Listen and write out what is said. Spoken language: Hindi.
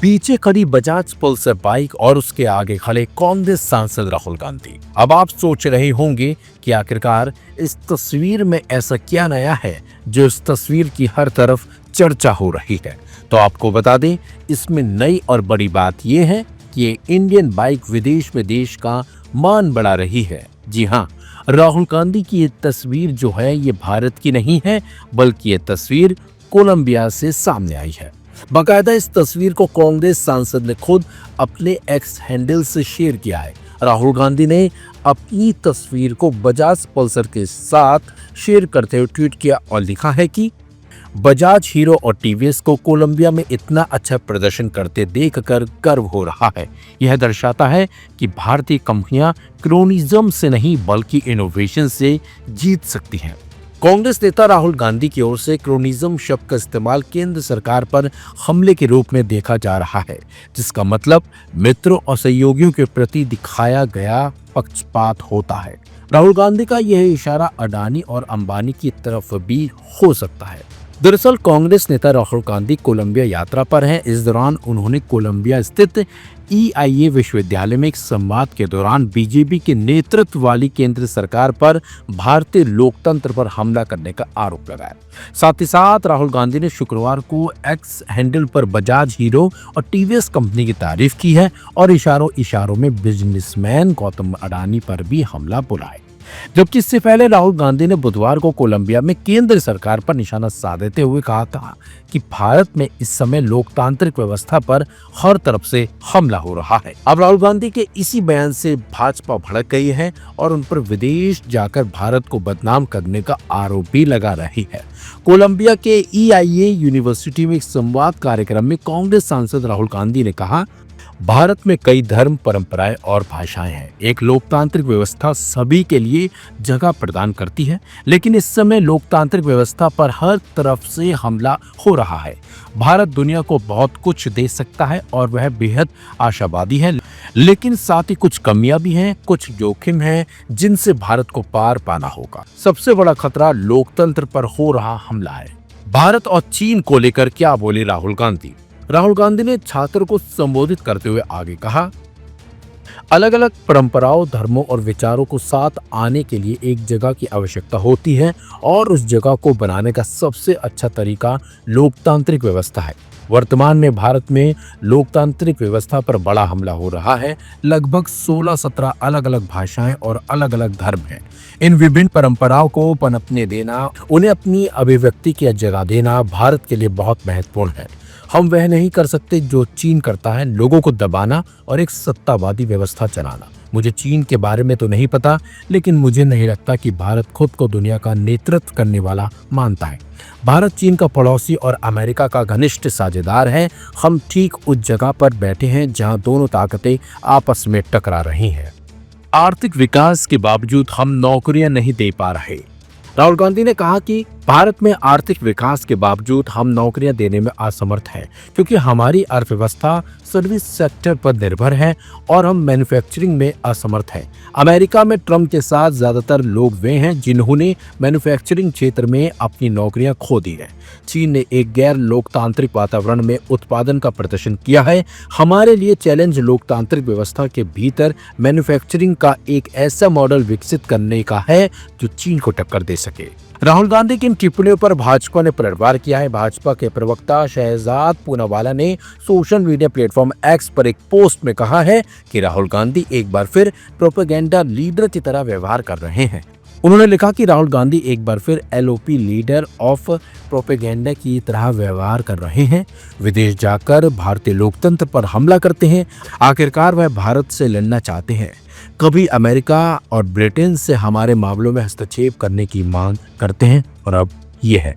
पीछे खड़ी बजाज पल्सर बाइक और उसके आगे खड़े कांग्रेस सांसद राहुल गांधी। अब आप सोच रहे होंगे कि आखिरकार इस तस्वीर में ऐसा क्या नया है जो इस तस्वीर की हर तरफ चर्चा हो रही है। तो आपको बता दें, इसमें नई और बड़ी बात यह है कि ये इंडियन बाइक विदेश में देश का मान बढ़ा रही है। जी हाँ, राहुल गांधी की ये तस्वीर जो है ये भारत की नहीं है, बल्कि ये तस्वीर कोलंबिया से सामने आई है। बाकायदा इस तस्वीर को कांग्रेस सांसद ने खुद अपने एक्स हैंडल से शेयर किया है। राहुल गांधी ने अपनी तस्वीर को बजाज पल्सर के साथ शेयर करते हुए ट्वीट किया और लिखा है कि बजाज, हीरो और टीवीएस को कोलंबिया में इतना अच्छा प्रदर्शन करते देखकर गर्व हो रहा है। यह दर्शाता है कि भारतीय कंपनियां क्रोनिज्म से नहीं बल्कि इनोवेशन से जीत सकती हैं। कांग्रेस नेता राहुल गांधी की ओर से क्रोनिज्म शब्द का इस्तेमाल केंद्र सरकार पर हमले के रूप में देखा जा रहा है, जिसका मतलब मित्रों और सहयोगियों के प्रति दिखाया गया पक्षपात होता है। राहुल गांधी का यह इशारा अडानी और अंबानी की तरफ भी हो सकता है। दरअसल कांग्रेस नेता राहुल गांधी कोलंबिया यात्रा पर हैं। इस दौरान उन्होंने कोलंबिया स्थित EIA विश्वविद्यालय में एक संवाद के दौरान बीजेपी के नेतृत्व वाली केंद्र सरकार पर भारतीय लोकतंत्र पर हमला करने का आरोप लगाया। साथ ही साथ राहुल गांधी ने शुक्रवार को एक्स हैंडल पर बजाज, हीरो और टीवीएस कंपनी की तारीफ की है और इशारों में बिजनेसमैन गौतम अडानी पर भी हमला बोला है। जबकि इससे पहले राहुल गांधी ने बुधवार को कोलंबिया में केंद्र सरकार पर निशाना साधते हुए कहा था कि भारत में इस समय लोकतांत्रिक व्यवस्था पर हर तरफ से हमला हो रहा है। अब राहुल गांधी के इसी बयान से भाजपा भड़क गई है और उन पर विदेश जाकर भारत को बदनाम करने का आरोप भी लगा रही है। कोलंबिया के EIA यूनिवर्सिटी में एक संवाद कार्यक्रम में कांग्रेस सांसद राहुल गांधी ने कहा, भारत में कई धर्म, परंपराएं और भाषाएं हैं। एक लोकतांत्रिक व्यवस्था सभी के लिए जगह प्रदान करती है, लेकिन इस समय लोकतांत्रिक व्यवस्था पर हर तरफ से हमला हो रहा है। भारत दुनिया को बहुत कुछ दे सकता है और वह बेहद आशावादी है, लेकिन साथ ही कुछ कमियां भी हैं, कुछ जोखिम हैं जिनसे भारत को पार पाना होगा। सबसे बड़ा खतरा लोकतंत्र पर हो रहा हमला है। भारत और चीन को लेकर क्या बोले राहुल गांधी? राहुल गांधी ने छात्र को संबोधित करते हुए आगे कहा, अलग अलग परंपराओं, धर्मों और विचारों को साथ आने के लिए एक जगह की आवश्यकता होती है और उस जगह को बनाने का सबसे अच्छा तरीका लोकतांत्रिक व्यवस्था है। वर्तमान में भारत में लोकतांत्रिक व्यवस्था पर बड़ा हमला हो रहा है। लगभग 16-17 अलग अलग भाषाएं और अलग अलग धर्म हैं। इन विभिन्न परंपराओं को पनपने देना, उन्हें अपनी अभिव्यक्ति की जगह देना भारत के लिए बहुत महत्वपूर्ण है। हम वह नहीं कर सकते जो चीन करता है, लोगों को दबाना और एक सत्तावादी व्यवस्था चलाना। मुझे चीन के बारे में तो नहीं पता, लेकिन मुझे नहीं लगता कि भारत खुद को दुनिया का नेतृत्व करने वाला मानता है। भारत चीन का पड़ोसी और अमेरिका का घनिष्ठ साझेदार है। हम ठीक उस जगह पर बैठे हैं जहां दोनों ताकतें आपस में टकरा रही हैं। आर्थिक विकास के बावजूद हम नौकरियां नहीं दे पा रहे। राहुल गांधी ने कहा कि भारत में आर्थिक विकास के बावजूद हम नौकरियां देने में असमर्थ हैं, क्योंकि हमारी अर्थव्यवस्था सर्विस सेक्टर पर निर्भर है और हम मैन्युफैक्चरिंग में असमर्थ हैं। अमेरिका में ट्रंप के साथ ज्यादातर लोग वे हैं जिन्होंने मैन्युफैक्चरिंग क्षेत्र में अपनी नौकरियां खो दी हैं। चीन ने एक गैर लोकतांत्रिक वातावरण में उत्पादन का प्रदर्शन किया है। हमारे लिए चैलेंज लोकतांत्रिक व्यवस्था के भीतर मैन्युफैक्चरिंग का एक ऐसा मॉडल विकसित करने का है जो चीन को टक्कर दे सके। राहुल गांधी की इन टिप्पणियों पर भाजपा ने पलटवार किया है। भाजपा के प्रवक्ता शहजाद पूनावाला ने सोशल मीडिया प्लेटफॉर्म एक्स पर एक पोस्ट में कहा है कि राहुल गांधी एक बार फिर प्रोपेगेंडा लीडर की तरह व्यवहार कर रहे हैं। उन्होंने लिखा कि राहुल गांधी एक बार फिर LOP लीडर ऑफ प्रोपेगेंडा की तरह व्यवहार कर रहे हैं। विदेश जाकर भारतीय लोकतंत्र पर हमला करते हैं। आखिरकार वह भारत से लड़ना चाहते हैं। कभी अमेरिका और ब्रिटेन से हमारे मामलों में हस्तक्षेप करने की मांग करते हैं और अब ये है।